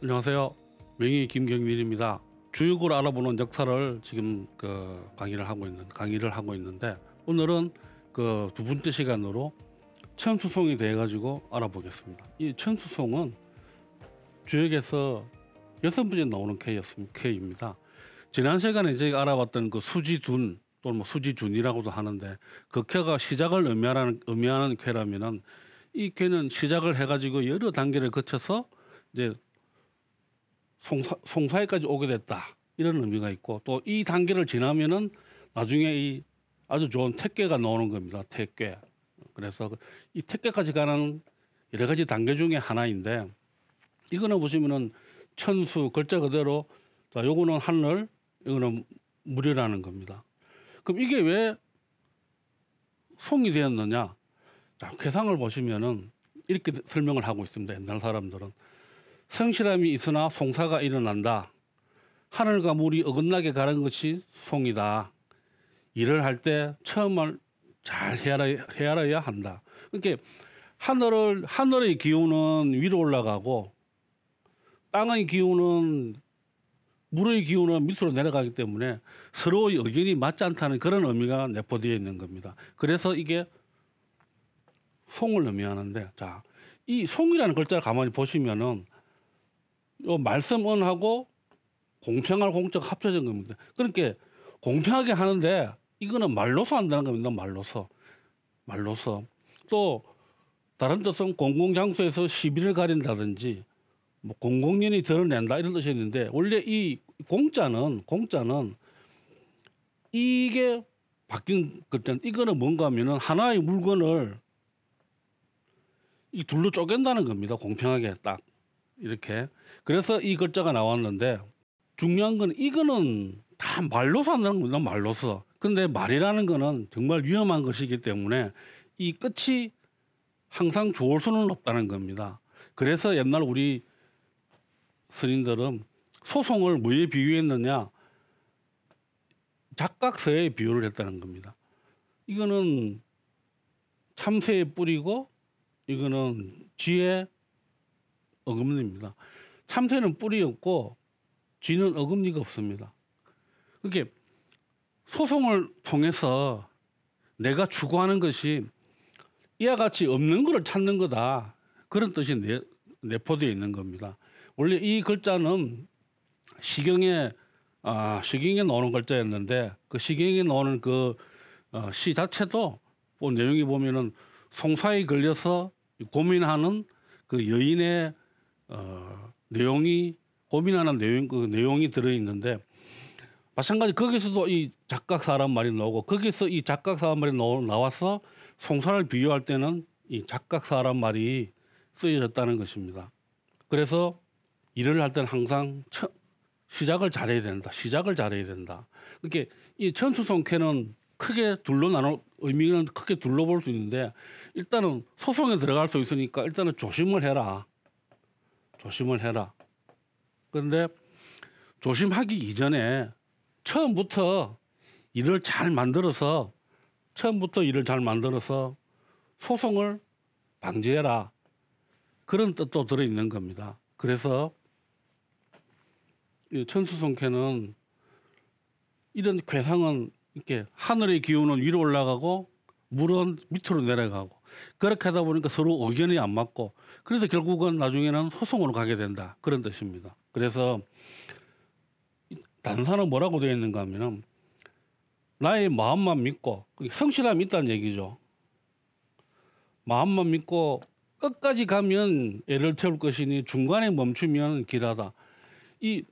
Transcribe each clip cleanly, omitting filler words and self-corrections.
안녕하세요. 명의 김경민입니다. 주역을 알아보는 역사를 지금 강의를 하고 있는데 오늘은 그 두 번째 시간으로 천수송에 대해 가지고 알아보겠습니다. 이 천수송은 주역에서 6번째 나오는 K입니다. 지난 시간에 저희가 알아봤던 그 수지둔 또는 뭐 수지준이라고도 하는데 그 쾌가 시작을 의미하는 쾌라면은 이 쾌는 시작을 해가지고 여러 단계를 거쳐서 이제 송사에까지 오게 됐다 이런 의미가 있고, 또 이 단계를 지나면은 나중에 이 아주 좋은 택괴가 나오는 겁니다. 택괴. 그래서 이 택괴까지 가는 여러 가지 단계 중에 하나인데, 이거는 보시면은 천수 글자 그대로, 자 요거는 하늘, 이거는 물이라는 겁니다. 그럼 이게 왜 송이 되었느냐? 자, 괴상을 보시면은 이렇게 설명을 하고 있습니다. 옛날 사람들은 성실함이 있으나 송사가 일어난다. 하늘과 물이 어긋나게 가는 것이 송이다. 일을 할 때 처음을 잘 헤아려야 한다. 그러니까 하늘의 기운은 위로 올라가고 땅의 기운은 물의 기운은 밑으로 내려가기 때문에 서로의 의견이 맞지 않다는 그런 의미가 내포되어 있는 겁니다. 그래서 이게 송을 의미하는데, 자, 이 송이라는 글자를 가만히 보시면은 요 말씀은하고 공평할 공자가 합쳐진 겁니다. 그러니까 공평하게 하는데 이거는 말로서 한다는 겁니다. 말로서. 또 다른 뜻은 공공장소에서 시비를 가린다든지 뭐 공공연히 드러낸다 이런 뜻이 있는데, 원래 이 공자는 이게 바뀐 글자는, 이거는 뭔가 하면은 하나의 물건을 이 둘로 쪼갠다는 겁니다. 공평하게 딱 이렇게. 그래서 이 글자가 나왔는데, 중요한 건 이거는 다 말로서 한다는 겁니다. 말로서. 근데 말이라는 거는 정말 위험한 것이기 때문에 이 끝이 항상 좋을 수는 없다는 겁니다. 그래서 옛날 우리 스님들은 소송을 뭐에 비유했느냐? 작각서에 비유를 했다는 겁니다. 이거는 참새의 뿌리고 이거는 쥐의 어금니입니다. 참새는 뿌리 없고 쥐는 어금니가 없습니다. 그렇게 소송을 통해서 내가 추구하는 것이 이와 같이 없는 것을 찾는 거다, 그런 뜻이 내포되어 있는 겁니다. 원래 이 글자는 시경에 나오는 글자였는데, 그 시경에 나오는 시 자체도 뭐 내용이 보면은 송사에 걸려서 고민하는 그 여인의 고민하는 내용이 들어 있는데, 마찬가지 거기서도 이 작각사란 말이 나오고, 거기서 이 작각사란 말이 나와서 송사를 비유할 때는 이 작각사란 말이 쓰여졌다는 것입니다. 그래서 일을 할 때는 항상 시작을 잘해야 된다. 그러니까 이 천수송캐는 크게 의미는 크게 둘로 볼 수 있는데, 일단은 소송에 들어갈 수 있으니까 일단은 조심을 해라. 그런데 조심하기 이전에 처음부터 일을 잘 만들어서 소송을 방지해라, 그런 뜻도 들어있는 겁니다. 그래서 이 천수송캐는 이런 괴상은 이렇게 하늘의 기운은 위로 올라가고 물은 밑으로 내려가고, 그렇게 하다 보니까 서로 의견이 안 맞고, 그래서 결국은 나중에는 소송으로 가게 된다, 그런 뜻입니다. 그래서 단사는 뭐라고 되어 있는가 하면은 나의 마음만 믿고, 성실함이 있다는 얘기죠. 마음만 믿고 끝까지 가면 애를 태울 것이니 중간에 멈추면 길하다. 이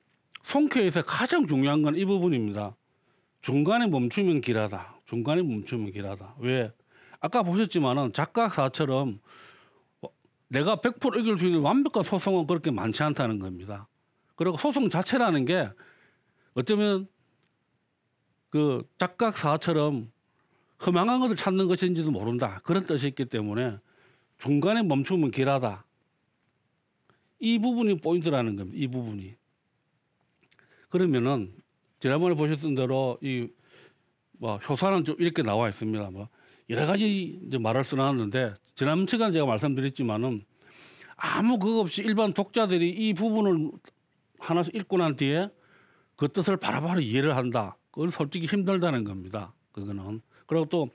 송쾌에서 가장 중요한 건 이 부분입니다. 중간에 멈추면 길하다. 왜? 아까 보셨지만은 작가사처럼 내가 100% 이길 수 있는 완벽한 소송은 그렇게 많지 않다는 겁니다. 그리고 소송 자체라는 게 어쩌면 그 작각사처럼 허망한 것을 찾는 것인지도 모른다, 그런 뜻이 있기 때문에 중간에 멈추면 길하다. 이 부분이 포인트라는 겁니다. 이 부분이. 그러면은 지난번에 보셨던 대로 이 효사는 좀 이렇게 나와 있습니다. 여러 가지 이제 말을 써놨는데, 지난 시간 제가 말씀드렸지만은 아무 그거 없이 일반 독자들이 이 부분을 하나씩 읽고 난 뒤에 그 뜻을 바로바로 이해를 한다. 그건 솔직히 힘들다는 겁니다. 그거는. 그리고 또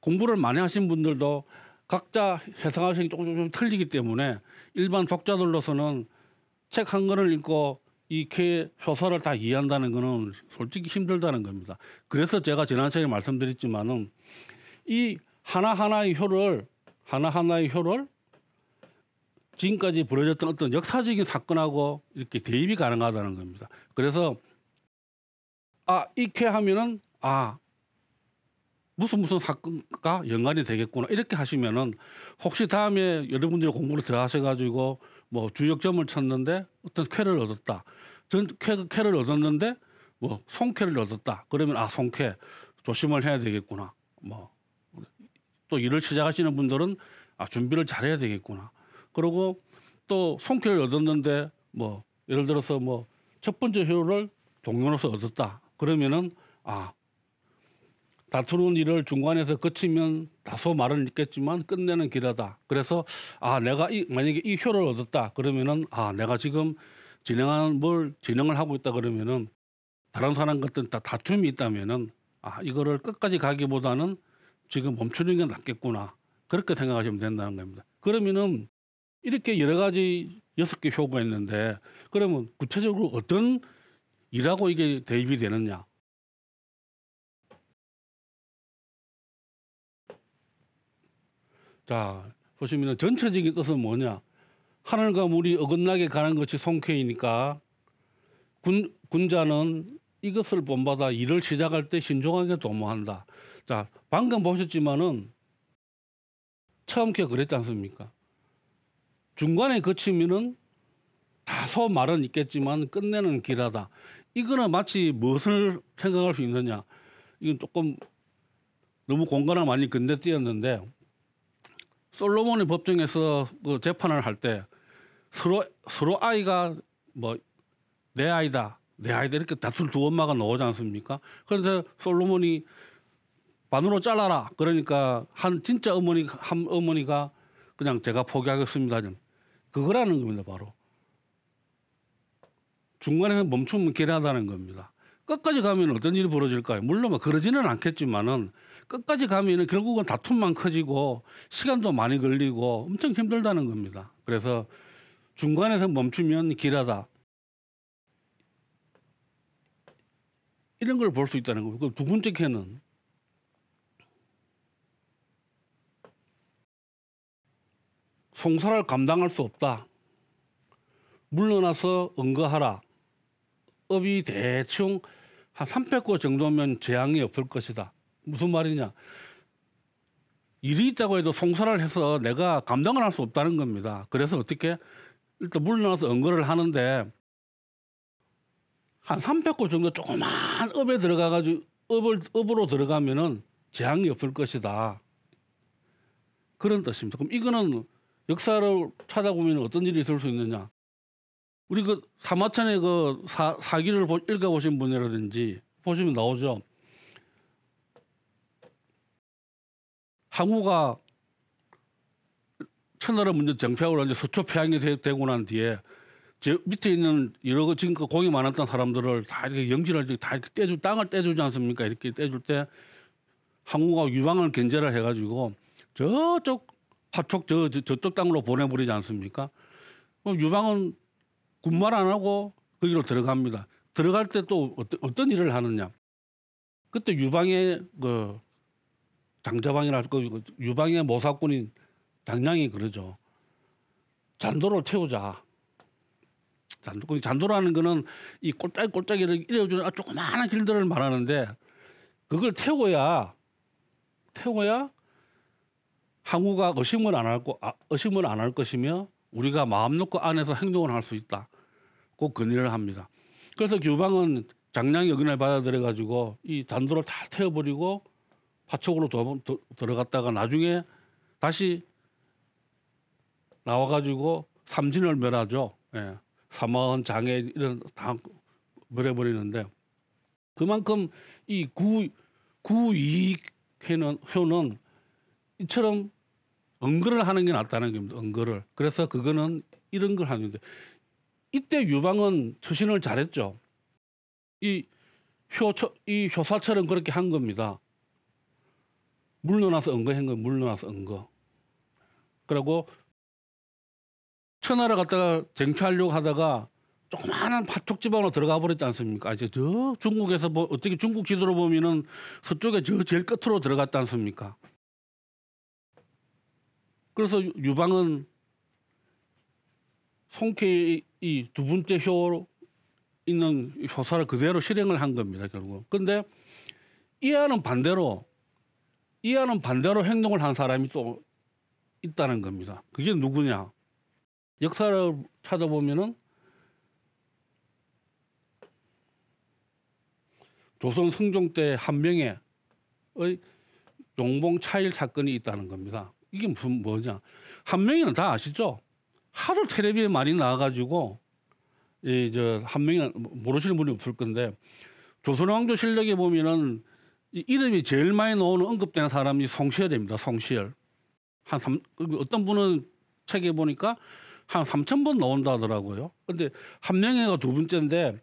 공부를 많이 하신 분들도 각자 해석하시는 게 조금 틀리기 때문에 일반 독자들로서는 책 한 권을 읽고 이렇게 효서를 다 이해한다는 거는 솔직히 힘들다는 겁니다. 그래서 제가 지난 시간에 말씀드렸지만은 이 하나하나의 효를 지금까지 벌어졌던 어떤 역사적인 사건하고 이렇게 대입이 가능하다는 겁니다. 그래서 이렇게 하면은 무슨 사건과 연관이 되겠구나 이렇게 하시면은 혹시 다음에 여러분들이 공부를 더 하셔가지고 뭐 주역점을 쳤는데 어떤 쾌를 얻었다. 전 쾌를 얻었는데 뭐 송쾌를 얻었다. 그러면 송쾌 조심을 해야 되겠구나. 뭐 또 일을 시작하시는 분들은 준비를 잘해야 되겠구나. 그리고 또 송쾌를 얻었는데 뭐 예를 들어서 뭐 첫 번째 효를 동료로서 얻었다. 그러면은 다투는 일을 중간에서 거치면 다소 말은 있겠지만 끝내는 길하다. 그래서 내가 만약에 이 효를 얻었다. 그러면은 내가 지금 진행을 하고 있다. 그러면은 다른 사람 같은 다툼이 있다면은 이거를 끝까지 가기보다는 지금 멈추는 게 낫겠구나. 그렇게 생각하시면 된다는 겁니다. 그러면은 이렇게 여러 가지 6개 효가 있는데 그러면 구체적으로 어떤 일하고 이게 대입이 되느냐? 자, 보시면 전체적인 뜻은 뭐냐? 하늘과 물이 어긋나게 가는 것이 송쾌이니까 군자는 이것을 본받아 일을 시작할 때 신중하게 도모한다. 자, 방금 보셨지만은 처음께 그랬지 않습니까? 중간에 거치면은 다소 말은 있겠지만 끝내는 길하다. 이거는 마치 무엇을 생각할 수 있느냐? 이건 조금 너무 공간을 많이 건너뛰었는데 솔로몬의 법정에서 그 재판을 할 때 서로 아이가 뭐 내 아이다 이렇게 다툴 두 엄마가 나오지 않습니까? 그런데 솔로몬이 반으로 잘라라. 그러니까 한 어머니가 그냥 제가 포기하겠습니다. 그거라는 겁니다. 바로 중간에서 멈추면 길하다는 겁니다. 끝까지 가면 어떤 일이 벌어질까요? 물론 그러지는 않겠지만은 끝까지 가면은 결국은 다툼만 커지고 시간도 많이 걸리고 엄청 힘들다는 겁니다. 그래서 중간에서 멈추면 길하다. 이런 걸 볼 수 있다는 거고 두 번째 캐는 송사를 감당할 수 없다. 물러나서 응거하라. 업이 대충 한 300거 정도면 재앙이 없을 것이다. 무슨 말이냐? 일이 있다고 해도 송사를 해서 내가 감당을 할 수 없다는 겁니다. 그래서 어떻게 일단 물러나서 응거를 하는데 한 300거 정도 조그만 업에 들어가가지고 업으로 들어가면은 재앙이 없을 것이다. 그런 뜻입니다. 그럼 이거는 역사를 찾아보면 어떤 일이 있을 수 있느냐? 우리 그 사마천의 그 사기를 읽어보신 분이라든지 보시면 나오죠. 항우가 천하를 먼저 정피하고 이제 서초 폐항이 되고 난 뒤에 저 밑에 있는 여러 지금 그 공이 많았던 사람들을 다 이렇게 영지를 다 이렇게 땅을 떼주지 않습니까? 이렇게 떼줄 때 항우가 유방을 견제를 해가지고 저쪽 화촉 저쪽 땅으로 보내버리지 않습니까? 유방은 군말 안 하고 거기로 들어갑니다. 들어갈 때 또 어떤 일을 하느냐? 그때 유방의 그 장자방이라 그 유방의 모사꾼인 장량이 그러죠. 잔도를 태우자. 잔도라는 거는 이 꼴짝꼴짝이를 이래주는 조그마한 길들을 말하는데 그걸 태워야 항우가 의심을 안 할 것이며 우리가 마음 놓고 안에서 행동을 할 수 있다. 꼭 건의를 합니다. 그래서 유방은 장량이 의견을 받아들여 가지고 이 잔도를 다 태워버리고 파촉으로 들어갔다가 나중에 다시 나와가지고 삼진을 멸하죠. 예. 사마원 장애 이런 다 멸해버리는데 그만큼 이 구이익효는 이처럼 언거를 하는 게 낫다는 겁니다. 언거를. 그래서 그거는 이런 걸 하는데 이때 유방은 처신을 잘했죠. 이 효사처럼 그렇게 한 겁니다. 물러나서 언거한 거, 물러나서 언거. 그리고 천하를 갖다가 쟁취하려고 하다가 조그마한 파촉 지방으로 들어가 버렸지 않습니까? 이제 저 중국에서 뭐 어떻게 중국 지도로 보면은 서쪽에 저 제일 끝으로 들어갔지 않습니까? 그래서 유방은 송케의 이 두 번째 효 있는 효사를 그대로 실행을 한 겁니다, 결국. 근데 이하는 반대로 행동을 한 사람이 또 있다는 겁니다. 그게 누구냐? 역사를 찾아보면은 조선 성종 때 한명회의 용봉 차일 사건이 있다는 겁니다. 이게 무슨 뭐냐? 한명회는 다 아시죠? 하도 텔레비에 많이 나와가지고 한명회는 모르시는 분이 없을 건데 조선왕조 실력에 보면은 이름이 제일 많이 나오는 언급되는 사람이 송시열입니다. 송시열. 어떤 분은 책에 보니까 한 3,000번 나온다 하더라고요. 근데 한명회가 두 번째인데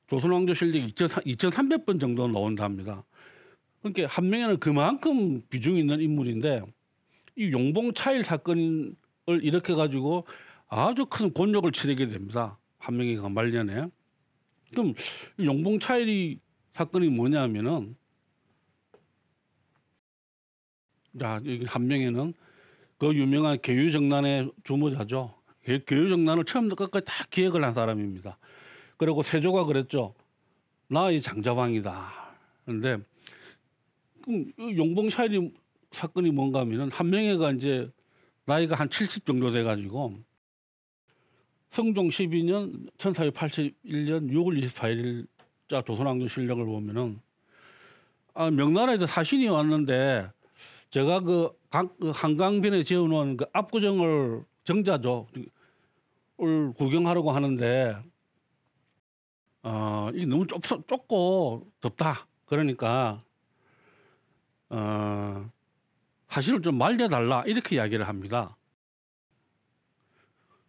조선왕조 실력이 2,300번 정도 나온다 합니다. 그러니까 한명회는 그만큼 비중이 있는 인물인데 이 용봉 차일 사건을 일으켜 가지고 아주 큰 곤욕을 치르게 됩니다. 한명회가 말년에. 그럼 이 용봉 차일 사건이 뭐냐면은 여기 한명회는 그 유명한 계유정난의 주모자죠. 계유정난을 처음부터 끝까지 다 기획을 한 사람입니다. 그리고 세조가 그랬죠. 나 이 장자왕이다. 그런데 용봉 차일 사건이 뭔가 하면은 한명회가 이제 나이가 한 70 정도 돼가지고 성종 12년 1481년 6월 28일자 조선왕조 실력을 보면은 명나라에서 사신이 왔는데 제가 그 한강변에 지어놓은 그 압구정을 정자죠. 을 구경하려고 하는데 이게 너무 좁고 덥다. 그러니까 사실을 좀 말려달라 이렇게 이야기를 합니다.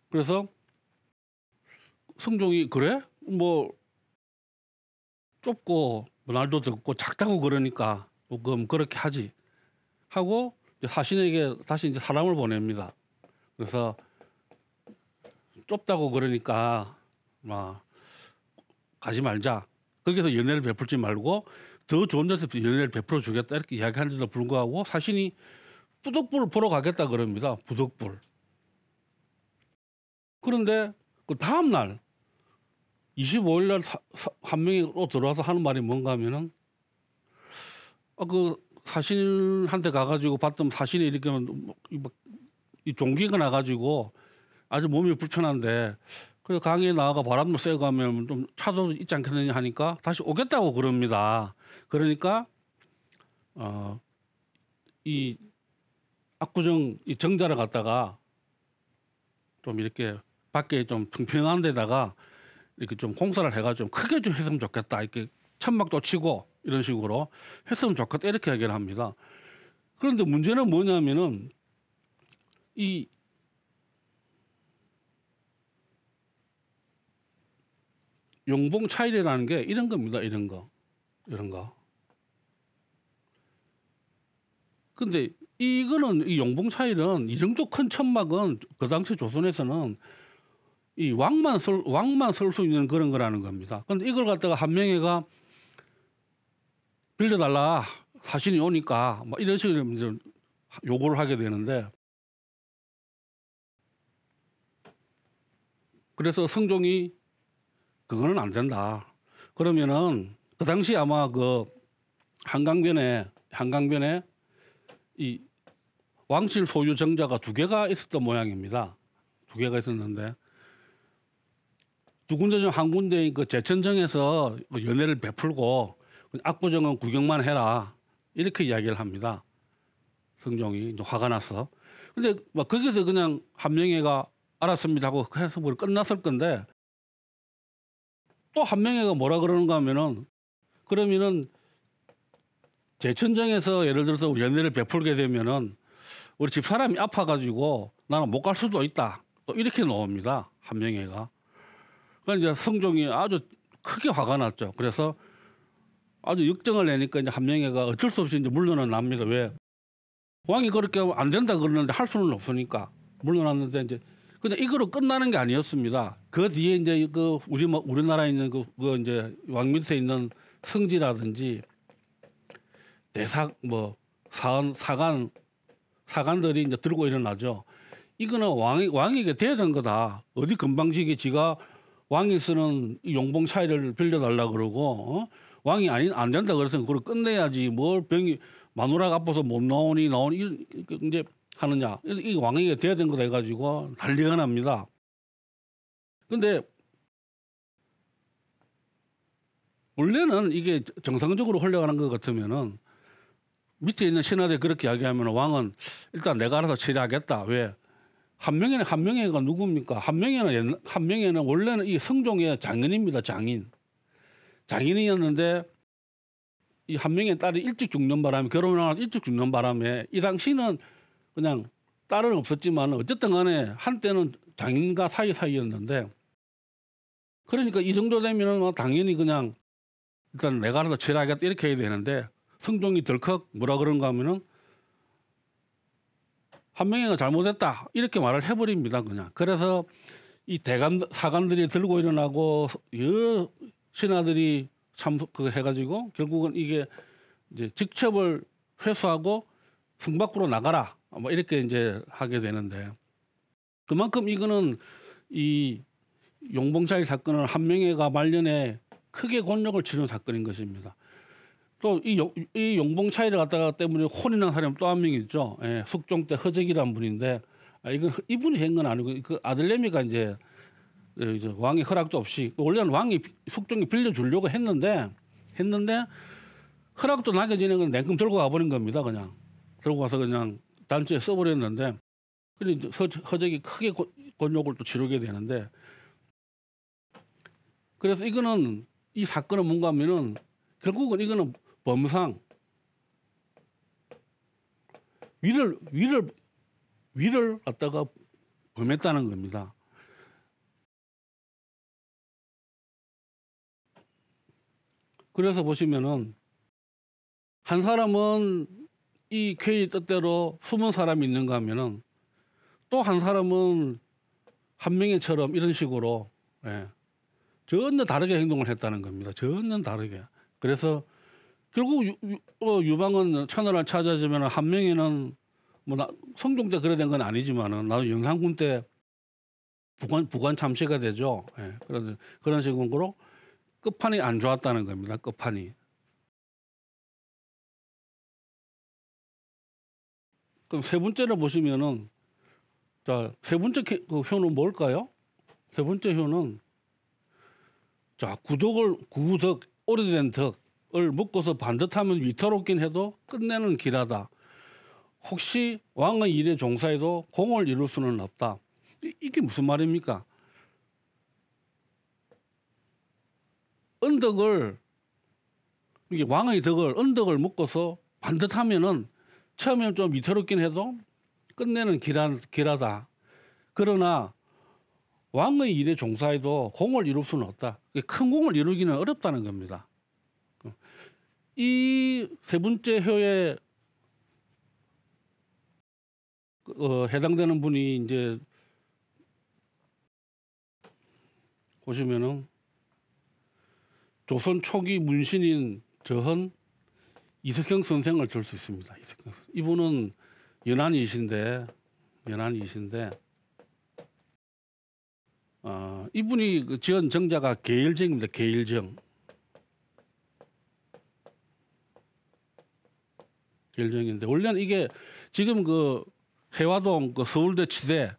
그래서 성종이 그래? 뭐 좁고 날도 덥고 작다고 그러니까 그럼 그렇게 하지 하고 사신에게 다시 이제 사람을 보냅니다. 그래서 좁다고 그러니까 막 가지 말자. 거기서 연애를 베풀지 말고 더 좋은 데서 연애를 베풀어 주겠다 이렇게 이야기하는데도 불구하고 사신이 부덕불을 보러 가겠다 그럽니다. 부덕불. 그런데 그 다음 날 25일 날 한명회로 들어와서 하는 말이 뭔가 하면은 그 사신한테 가가지고 봤더니 사신이 이렇게 이 종기가 나가지고 아주 몸이 불편한데 그래서 강에 나가가 바람도 쐬고 하면 좀 차도 있지 않겠느냐 하니까 다시 오겠다고 그럽니다. 그러니까 이 압구정 이 정자를 갖다가 좀 이렇게 밖에 좀 평평한 데다가 이렇게 좀 공사를 해가지고 좀 크게 좀 했으면 좋겠다. 이렇게 천막도 치고 이런 식으로 했으면 좋겠다. 이렇게 얘기를 합니다. 그런데 문제는 뭐냐면은 이 용봉 차일이라는 게 이런 겁니다. 이런 거. 근데 이거는 이 용봉 차일은 이 정도 큰 천막은 그 당시 조선에서는 이 왕만 설 수 있는 그런 거라는 겁니다. 근데 이걸 갖다가 한명회가 빌려달라. 사신이 오니까 뭐 이런 식으로 이제 요구를 하게 되는데 그래서 성종이 그거는 안 된다. 그러면은 그 당시 아마 그 한강변에 이 왕실 소유 정자가 2개가 있었던 모양입니다. 2개가 있었는데 두 군데 중 한 군데 그 제천정에서 연애를 베풀고 압구정은 구경만 해라 이렇게 이야기를 합니다. 성종이 이제 화가 나서. 근데 막 거기서 그냥 한명회가 알았습니다 하고 해서 뭐 끝났을 건데 또 한명회가 뭐라 그러는가 하면은 그러면은 제천정에서 예를 들어서 연애를 베풀게 되면은 우리 집사람이 아파가지고 나는 못 갈 수도 있다. 또 이렇게 나옵니다. 한명회가. 그러니까 이제 성종이 아주 크게 화가 났죠. 그래서 아주 역정을 내니까 이제 한명회가 어쩔 수 없이 이제 물러는 납니다. 왜? 왕이 그렇게 하면 안 된다 그러는데 할 수는 없으니까 물러났는데 이제 그냥 이거로 끝나는 게 아니었습니다. 그 뒤에 이제 그 우리나라에 있는 그 이제 왕 밑에 있는 성지라든지 대사 뭐 사관들이 이제 들고 일어나죠. 이거는 왕에게 돼야 되는 거다. 어디 금방지게 지가 왕이 쓰는 용봉 차이를 빌려달라 그러고 왕이 안 된다 그래서 그걸 끝내야지. 뭘 병이 마누라가 아파서 못 나오니 이제 하느냐. 이 왕에게 돼야 되는 거다 해가지고 난리가 납니다. 근데 원래는 이게 정상적으로 흘러가는 것 같으면은 밑에 있는 신하들이 그렇게 이야기하면 왕은 일단 내가 알아서 처리하겠다. 왜? 한명회가 누굽니까? 한명회는 원래는 이 성종의 장인입니다. 장인이었는데 이 한명회 딸이 일찍 죽는 바람에 결혼을 일찍 죽는 바람에 이 당시는 그냥 딸은 없었지만 어쨌든 간에 한때는 장인과 사이였는데 그러니까 이 정도 되면은 뭐 당연히 그냥 일단 내가 알아서 처리하겠다 이렇게 해야 되는데 성종이 덜컥 뭐라 그런가 하면은 한명회가 잘못했다 이렇게 말을 해버립니다. 그냥. 그래서 이 사관들이 들고 일어나고 여러 신하들이 참 그거 해가지고 결국은 이게 이제 직첩을 회수하고 성 밖으로 나가라 뭐 이렇게 이제 하게 되는데 그만큼 이거는 이 용봉차일 사건은 한명회가 말년에 크게 곤욕을 치른 사건인 것입니다. 또 이 용봉차이를 갖다가 때문에 혼이 난 사람이 또 한 명 있죠. 예, 숙종 때 허적이라는 분인데 이건 이분이 한 건 아니고 그 아들내미가 이제 왕의 허락도 없이 원래는 숙종이 빌려주려고 했는데 허락도 나기 전에 그냥 냉큼 들고 가버린 겁니다. 그냥 들고 가서 그냥 단추에 써버렸는데 그런데 허적이 크게 곤욕을 또 치르게 되는데 그래서 이거는 이 사건은 뭔가 하면은 결국은 이거는 범상 위를 갖다가 범했다는 겁니다. 그래서 보시면은 한 사람은 이 쾌의 뜻대로 숨은 사람이 있는가 하면은 또 한 사람은 한명회처럼 이런 식으로 전혀 다르게 행동을 했다는 겁니다. 전혀 다르게. 그래서 결국 유방은 천하를 찾아주면 한명회는 뭐 성종 때 그래 된 건 아니지만은 나도 영상군 때 부관 참시가 되죠. 그런 식으로 끝판이 안 좋았다는 겁니다. 끝판이. 그럼 세 번째를 보시면은 자, 세 번째 그 효는 뭘까요? 세 번째 효는 자, 구덕 오래된 덕을 묶어서 반듯하면 위태롭긴 해도 끝내는 길하다. 혹시 왕의 일에 종사해도 공을 이룰 수는 없다. 이게 무슨 말입니까? 이게 왕의 언덕을 묶어서 반듯하면은 처음에는 좀 위태롭긴 해도 끝내는 길하다. 그러나 왕의 일에 종사해도 공을 이룰 수는 없다. 큰 공을 이루기는 어렵다는 겁니다. 이 세 번째 효에 해당되는 분이 이제 보시면은 조선 초기 문신인 저헌 이석형 선생을 들 수 있습니다. 이분은 연안이신데 이분이 그 지은 정자가 계일정입니다. 계일정인데 원래는 이게 지금 그 해화동 그 서울대 치대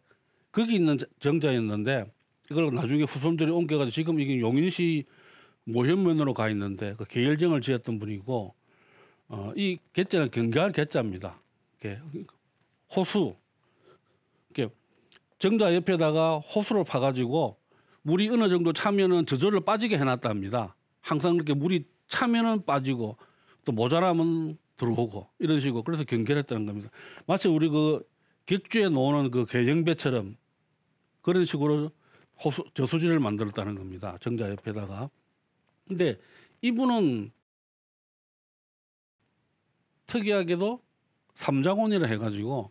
거기 있는 정자였는데 이걸 나중에 후손들이 옮겨가지고 지금 이게 용인시 모현면으로 가 있는데 그 계일정을 지었던 분이고 이 개자는 경계할 개자입니다. 호수 정자 옆에다가 호수를 파가지고 물이 어느 정도 차면은 저절로 빠지게 해놨답니다. 항상 그렇게 물이 차면은 빠지고 또 모자라면 들어오고 이런 식으로 그래서 경계를 했다는 겁니다. 마치 우리 그 격주에 놓는 그 개정배처럼 그런 식으로 저수지를 만들었다는 겁니다. 정자 옆에다가. 근데 이분은 특이하게도 삼장원이라 해가지고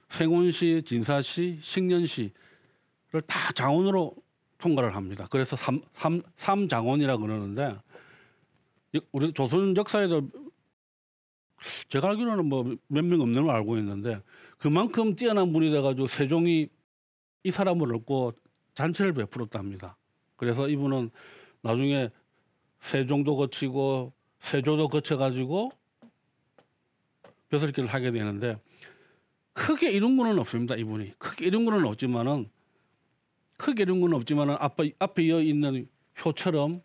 생원시, 진사시, 식년시를 다 장원으로 통과를 합니다. 그래서 삼장원이라 그러는데 우리 조선 역사에도 제가 알기로는 뭐 몇 명 없는 걸 알고 있는데 그만큼 뛰어난 분이 돼가지고 세종이 이 사람을 얻고 잔치를 베풀었답니다. 그래서 이분은 나중에 세종도 거치고 세조도 거쳐가지고 벼슬길을 하게 되는데 크게 이룬 거는 없습니다. 이분이 크게 이룬 거는 없지만은 앞에 이어 있는 효처럼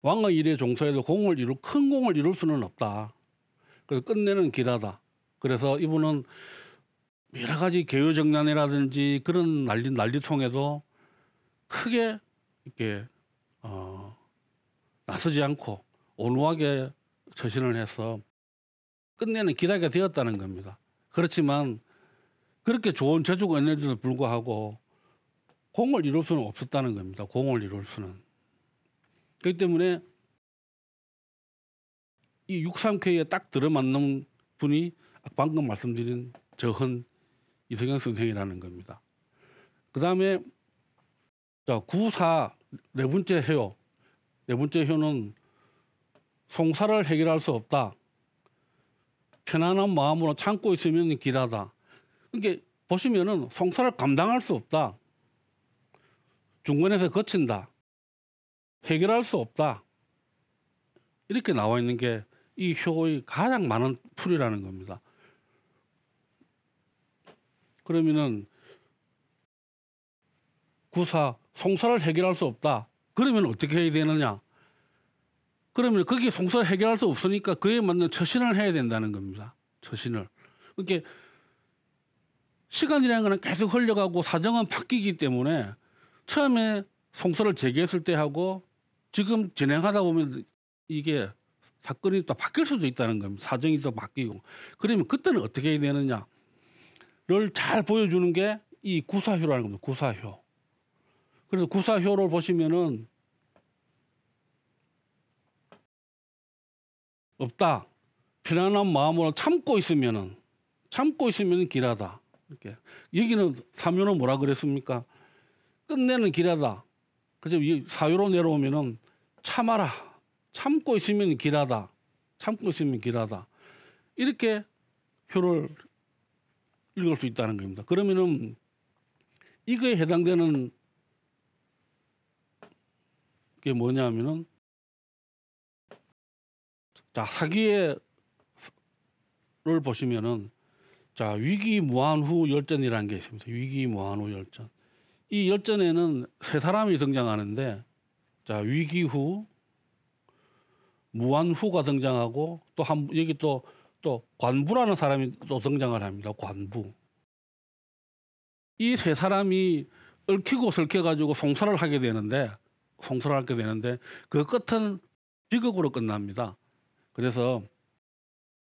왕의 일에 종사해도 큰 공을 이룰 수는 없다. 그래서 끝내는 길하다. 그래서 이분은 여러 가지 개유정난이라든지 그런 난리통에도 크게 이렇게 나서지 않고 온후하게 처신을 해서 끝내는 기다가 되었다는 겁니다. 그렇지만 그렇게 좋은 재주가 있는데도 불구하고 공을 이룰 수는 없었다는 겁니다. 공을 이룰 수는. 그렇기 때문에 이 6.3K에 딱 들어맞는 분이 방금 말씀드린 저헌 이성영 선생이라는 겁니다. 그 다음에 9.4 네 번째 해요. 네 번째 효는 송사를 해결할 수 없다. 편안한 마음으로 참고 있으면 길하다. 그러니까 보시면은 송사를 감당할 수 없다. 중간에서 거친다. 해결할 수 없다. 이렇게 나와 있는 게 이 효의 가장 많은 풀이라는 겁니다. 그러면은 9.4 송사를 해결할 수 없다. 그러면 어떻게 해야 되느냐? 그러면 거기 송사를 해결할 수 없으니까 그에 맞는 처신을 해야 된다는 겁니다. 처신을. 그러니까 시간이라는 거는 계속 흘러가고 사정은 바뀌기 때문에 처음에 송사를 제기했을 때 하고 지금 진행하다 보면 이게 사건이 또 바뀔 수도 있다는 겁니다. 사정이 또 바뀌고. 그러면 그때는 어떻게 해야 되느냐를 잘 보여주는 게 이 구사효라는 겁니다. 구사효. 그래서 구사효를 보시면은 없다. 편안한 마음으로 참고 있으면 길하다. 이렇게. 여기는 삼효는 뭐라 그랬습니까? 끝내는 길하다. 그래서 이 사효로 내려오면은 참아라. 참고 있으면 길하다. 이렇게 효를 읽을 수 있다는 겁니다. 그러면은 이거에 해당되는 게 뭐냐면은 사기를 보시면은 위기무한후 열전이라는 게 있습니다. 위기무한후 열전. 이 열전에는 세 사람이 등장하는데 위기후, 무한후가 등장하고 여기 또 관부라는 사람이 또 등장을 합니다. 관부. 이 세 사람이 얽히고 설켜가지고 송사를 하게 되는데 그 끝은 비극으로 끝납니다. 그래서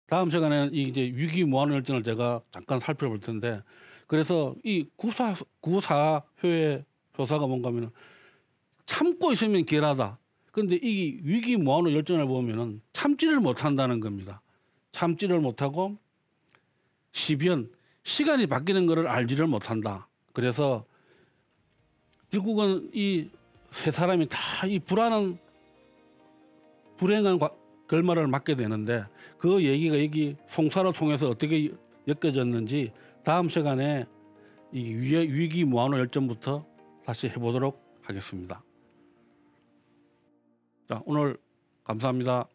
다음 시간에는 이제 위기무한열전을 제가 잠깐 살펴볼 텐데 그래서 이 구사효의 효사가 뭔가 하면 참고 있으면 길하다. 그런데 이 위기무한열전을 보면은 참지를 못한다는 겁니다. 참지를 못하고 시변, 시간이 바뀌는 것을 알지를 못한다. 그래서 결국은 이 세 사람이 다 이 불행한 결말을 맞게 되는데 그 얘기가 여기 송사를 통해서 어떻게 엮여졌는지 다음 시간에 이 위기무한열전부터 다시 해보도록 하겠습니다. 자, 오늘 감사합니다.